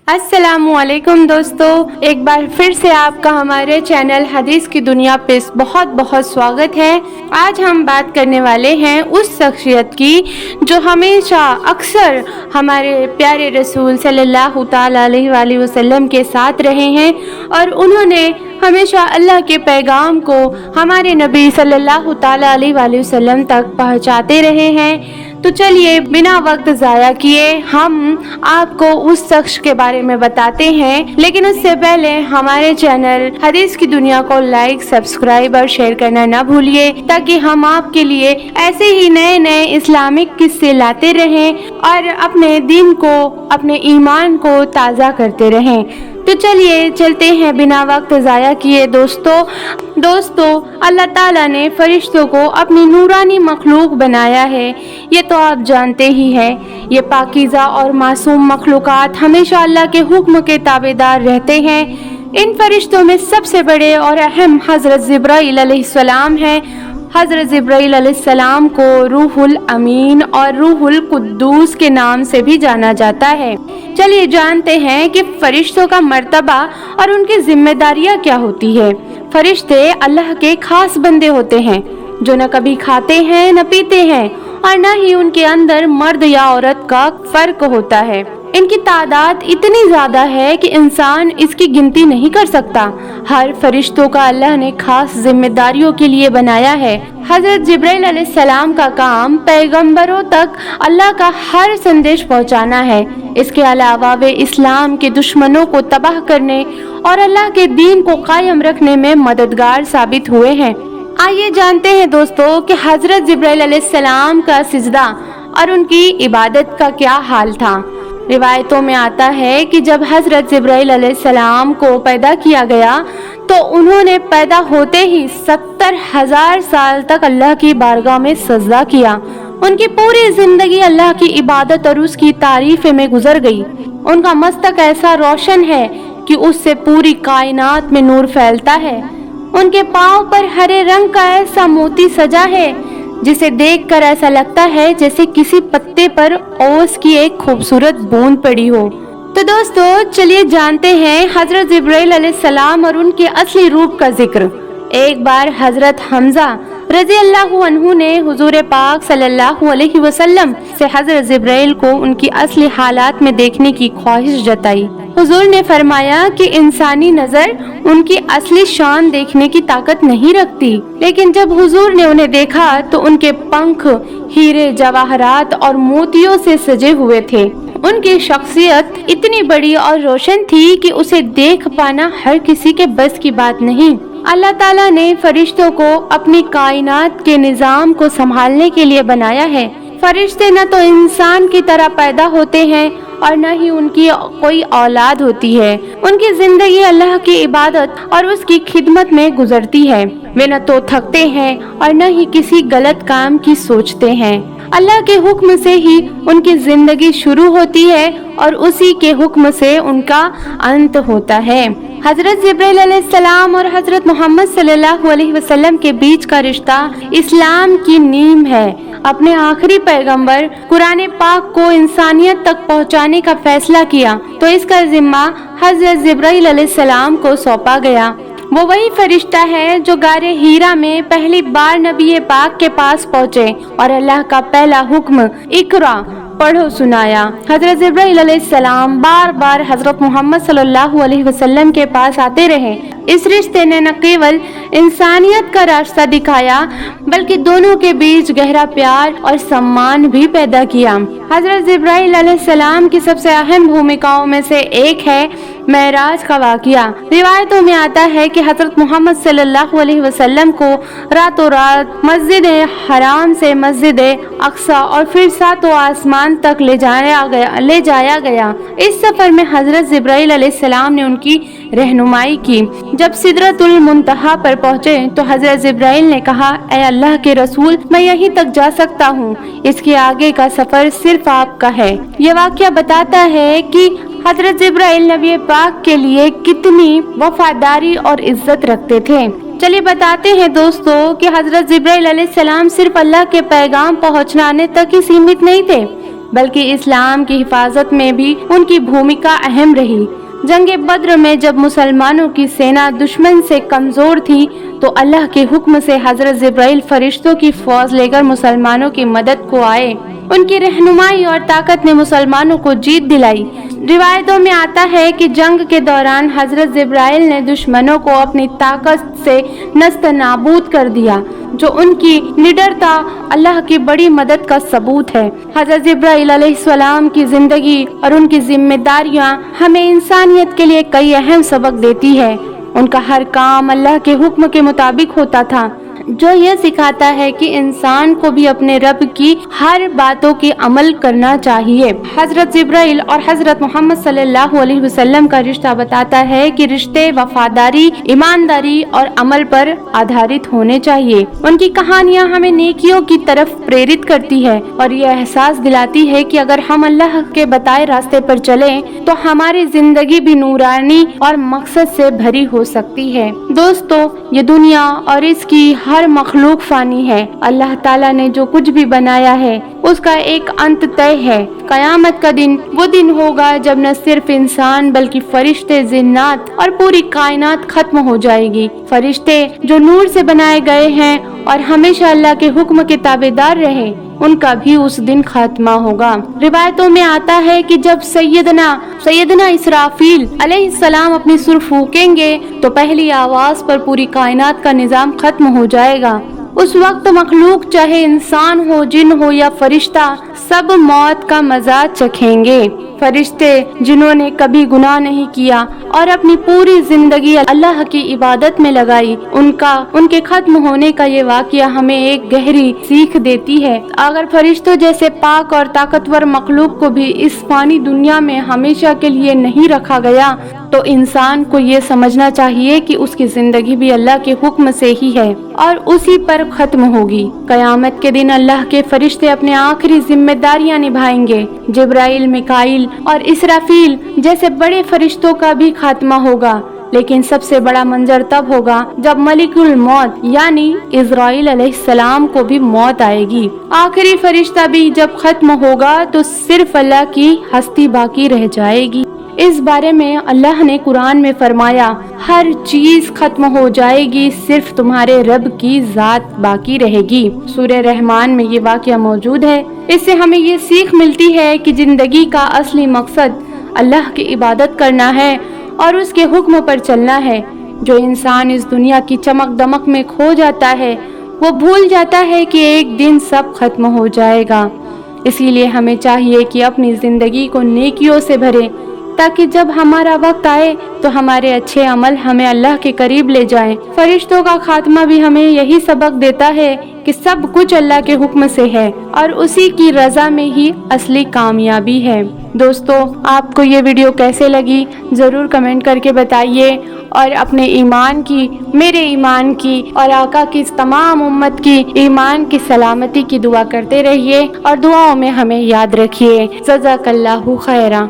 अस्सलामु अलैकुम दोस्तों, एक बार फिर से आपका हमारे चैनल हदीस की दुनिया पे बहुत बहुत स्वागत है। आज हम बात करने वाले हैं उस शख्सियत की जो हमेशा अक्सर हमारे प्यारे रसूल सल्लल्लाहु ताला अलैहि वसल्लम के साथ रहे हैं और उन्होंने हमेशा अल्लाह के पैगाम को हमारे नबी सल्लल्लाहु ताला अलैहि वसल्लम तक पहुंचाते रहे हैं। तो चलिए बिना वक्त ज़ाया किए हम आपको उस शख्स के बारे में बताते हैं, लेकिन उससे पहले हमारे चैनल हदीस की दुनिया को लाइक, सब्सक्राइब और शेयर करना ना भूलिए, ताकि हम आपके लिए ऐसे ही नए नए इस्लामिक किस्से लाते रहें और अपने दीन को, अपने ईमान को ताज़ा करते रहें। तो चलिए चलते हैं बिना वक्त ज़ाया किए। दोस्तों अल्लाह ताला ने फरिश्तों को अपनी नूरानी मखलूक बनाया है, ये तो आप जानते ही हैं। ये पाकीज़ा और मासूम मखलूक़ात हमेशा अल्लाह के हुक्म के ताबेदार रहते हैं। इन फरिश्तों में सबसे बड़े और अहम हज़रत जिब्राइल अलैहिस्सलाम हैं। हज़रत जिब्राइल अलैहिस्सलाम को रूहुल अमीन और रूहुल कुद्दूस के नाम से भी जाना जाता है। चलिए जानते हैं कि फरिश्तों का मर्तबा और उनकी जिम्मेदारियां क्या होती है। फरिश्ते अल्लाह के खास बंदे होते हैं जो न कभी खाते हैं न पीते हैं और न ही उनके अंदर मर्द या औरत का फर्क होता है। इनकी तादाद इतनी ज्यादा है कि इंसान इसकी गिनती नहीं कर सकता। हर फरिश्तों का अल्लाह ने खास जिम्मेदारियों के लिए बनाया है। हजरत जिब्राइल अलैहिस्सलाम का काम पैगंबरों तक अल्लाह का हर संदेश पहुंचाना है। इसके अलावा वे इस्लाम के दुश्मनों को तबाह करने और अल्लाह के दीन को कायम रखने में मददगार साबित हुए हैं। आइए जानते हैं दोस्तों कि हजरत जिब्राइल अलैहिस्सलाम का सिजदा और उनकी इबादत का क्या हाल था। रिवायतों में आता है कि जब हजरत जिब्राइल अलैहिस्सलाम को पैदा किया गया तो उन्होंने पैदा होते ही 70,000 साल तक अल्लाह की बारगाह में सजदा किया। उनकी पूरी जिंदगी अल्लाह की इबादत और उसकी तारीफ में गुजर गई। उनका मस्तक ऐसा रोशन है कि उससे पूरी कायनात में नूर फैलता है। उनके पाँव पर हरे रंग का ऐसा मोती सजा है जिसे देखकर ऐसा लगता है जैसे किसी पत्ते पर ओस की एक खूबसूरत बूंद पड़ी हो। तो दोस्तों चलिए जानते हैं हजरत जिब्राइल अलैहिस्सलाम और उनके असली रूप का जिक्र। एक बार हजरत हमजा रज़ी अल्लाहु अन्हु ने हुजूर पाक सल्लल्लाहु अलैहि वसल्लम से हजरत जिब्राइल को उनकी असली हालात में देखने की ख्वाहिश जताई। हुजूर ने फरमाया कि इंसानी नजर उनकी असली शान देखने की ताकत नहीं रखती, लेकिन जब हुजूर ने उन्हें देखा तो उनके पंख हीरे, जवाहरात और मोतियों से सजे हुए थे। उनकी शख्सियत इतनी बड़ी और रोशन थी कि उसे देख पाना हर किसी के बस की बात नहीं। अल्लाह ताला ने फरिश्तों को अपनी कायनात के निजाम को संभालने के लिए बनाया है। फरिश्ते न तो इंसान की तरह पैदा होते हैं और न ही उनकी कोई औलाद होती है। उनकी जिंदगी अल्लाह की इबादत और उसकी खिदमत में गुजरती है। वे न तो थकते हैं और न ही किसी गलत काम की सोचते हैं। अल्लाह के हुक्म से ही उनकी जिंदगी शुरू होती है और उसी के हुक्म से उनका अंत होता है। हजरत जिब्राइल अलैहिस्सलाम और हजरत मोहम्मद सल्लल्लाहु अलैहि वसल्लम के बीच का रिश्ता इस्लाम की नींव है। अपने आखिरी पैगंबर कुरान पाक को इंसानियत तक पहुंचाने का फैसला किया तो इसका जिम्मा हजरत जिब्राइल अलैहिस्सलाम को सौंपा गया। वो वही फरिश्ता है जो गारे हीरा में पहली बार नबी पाक के पास पहुँचे और अल्लाह का पहला हुक्म इकरा पढ़ो सुनाया। हजरत जिब्राइल अलैहिस्सलाम बार बार हजरत मोहम्मद सल्लल्लाहु अलैहि वसल्लम के पास आते रहे। इस रिश्ते ने न केवल इंसानियत का रास्ता दिखाया बल्कि दोनों के बीच गहरा प्यार और सम्मान भी पैदा किया। हजरत जिब्राइल अलैहिस्सलाम की सबसे अहम भूमिकाओं में से एक है मेराज का वाक़या। रिवायतों में आता है कि हजरत मोहम्मद सल्लल्लाहु अलैहि वसल्लम को रातों रात मस्जिद हराम से मस्जिद अक्सा और फिर सातों आसमान तक ले जाया गया। इस सफर में हजरत जिब्राइल अलैहिस्सलाम ने उनकी रहनुमाई की। जब सिदरतुल मुंतहा पर पहुँचे तो हजरत जिब्राइल ने कहा, ऐ अल्लाह के रसूल, मैं यहीं तक जा सकता हूँ, इसके आगे का सफर सिर्फ आपका है। ये वाक़या बताता है कि हजरत जिब्राइल नबी पाक के लिए कितनी वफादारी और इज्जत रखते थे। चलिए बताते हैं दोस्तों कि हजरत जिब्राइल अलैहिस्सलाम सिर्फ अल्लाह के पैगाम पहुंचाने तक ही सीमित नहीं थे। बल्कि इस्लाम की हिफाजत में भी उनकी भूमिका अहम रही। जंग बद्र में जब मुसलमानों की सेना दुश्मन से कमजोर थी तो अल्लाह के हुक्म से हजरत जिब्राइल फरिश्तों की फौज लेकर मुसलमानों की मदद को आए। उनकी रहनुमाई और ताकत ने मुसलमानों को जीत दिलाई। रिवायतों में आता है कि जंग के दौरान हजरत जिब्राइल ने दुश्मनों को अपनी ताकत से नस्त नाबूद कर दिया, जो उनकी निडरता अल्लाह की बड़ी मदद का सबूत है। हजरत जिब्राइल अलैहिस्सलाम की जिंदगी और उनकी जिम्मेदारियां हमें इंसानियत के लिए कई अहम सबक देती है। उनका हर काम अल्लाह के हुक्म के मुताबिक होता था, जो यह सिखाता है कि इंसान को भी अपने रब की हर बातों की अमल करना चाहिए। हजरत जिब्राइल और हजरत मोहम्मद सल्लल्लाहु अलैहि वसल्लम का रिश्ता बताता है कि रिश्ते वफादारी, ईमानदारी और अमल पर आधारित होने चाहिए। उनकी कहानियाँ हमें नेकियों की तरफ प्रेरित करती है और यह एहसास दिलाती है कि अगर हम अल्लाह के बताए रास्ते पर चलें तो हमारी जिंदगी भी नूरानी और मकसद से भरी हो सकती है। दोस्तों, ये दुनिया और इसकी हर मखलूक फानी है। अल्लाह ताला ने जो कुछ भी बनाया है उसका एक अंत तय है। कयामत का दिन वो दिन होगा जब न सिर्फ इंसान बल्कि फरिश्ते, जिन्नात और पूरी कायनात खत्म हो जाएगी। फरिश्ते जो नूर से बनाए गए हैं और हमेशा अल्लाह के हुक्म के ताबेदार रहे, उनका भी उस दिन खात्मा होगा। रिवायतों में आता है कि जब सैयदना इसराफील अलैहिस्सलाम अपनी सुर फूकेंगे तो पहली आवाज पर पूरी कायनात का निजाम खत्म हो जाएगा। उस वक्त मखलूक चाहे इंसान हो, जिन हो या फरिश्ता, सब मौत का मजा चखेंगे। फरिश्ते जिन्होंने कभी गुनाह नहीं किया और अपनी पूरी जिंदगी अल्लाह की इबादत में लगाई, उनके खत्म होने का ये वाकया हमें एक गहरी सीख देती है। अगर फरिश्तों जैसे पाक और ताकतवर मखलूक को भी इस फानी दुनिया में हमेशा के लिए नहीं रखा गया तो इंसान को ये समझना चाहिए कि उसकी जिंदगी भी अल्लाह के हुक्म से ही है और उसी पर खत्म होगी। कयामत के दिन अल्लाह के फरिश्ते अपने आखिरी जिम्मेदारियां निभाएंगे। जिब्राइल, मिकाईल और इसराफील जैसे बड़े फरिश्तों का भी खात्मा होगा, लेकिन सबसे बड़ा मंजर तब होगा जब मलिकुल मौत यानी इज़राइल अलैहिस्सलाम को भी मौत आएगी। आखिरी फरिश्ता भी जब खत्म होगा तो सिर्फ अल्लाह की हस्ती बाकी रह जाएगी। इस बारे में अल्लाह ने कुरान में फरमाया, हर चीज खत्म हो जाएगी, सिर्फ तुम्हारे रब की जात बाकी रहेगी। सूरह रहमान में ये वाकया मौजूद है। इससे हमें ये सीख मिलती है कि जिंदगी का असली मकसद अल्लाह की इबादत करना है और उसके हुक्म पर चलना है। जो इंसान इस दुनिया की चमक दमक में खो जाता है वो भूल जाता है कि एक दिन सब खत्म हो जाएगा। इसीलिए हमें चाहिए कि अपनी जिंदगी को नेकियों से भरें, ताकि जब हमारा वक्त आए तो हमारे अच्छे अमल हमें अल्लाह के करीब ले जाएं। फरिश्तों का खात्मा भी हमें यही सबक देता है कि सब कुछ अल्लाह के हुक्म से है और उसी की रजा में ही असली कामयाबी है। दोस्तों, आपको ये वीडियो कैसे लगी ज़रूर कमेंट करके बताइए और अपने ईमान की, मेरे ईमान की और आका की तमाम उम्मत की ईमान की सलामती की दुआ करते रहिए और दुआओं में हमें याद रखिए। जज़ाकल्लाहु खैरा।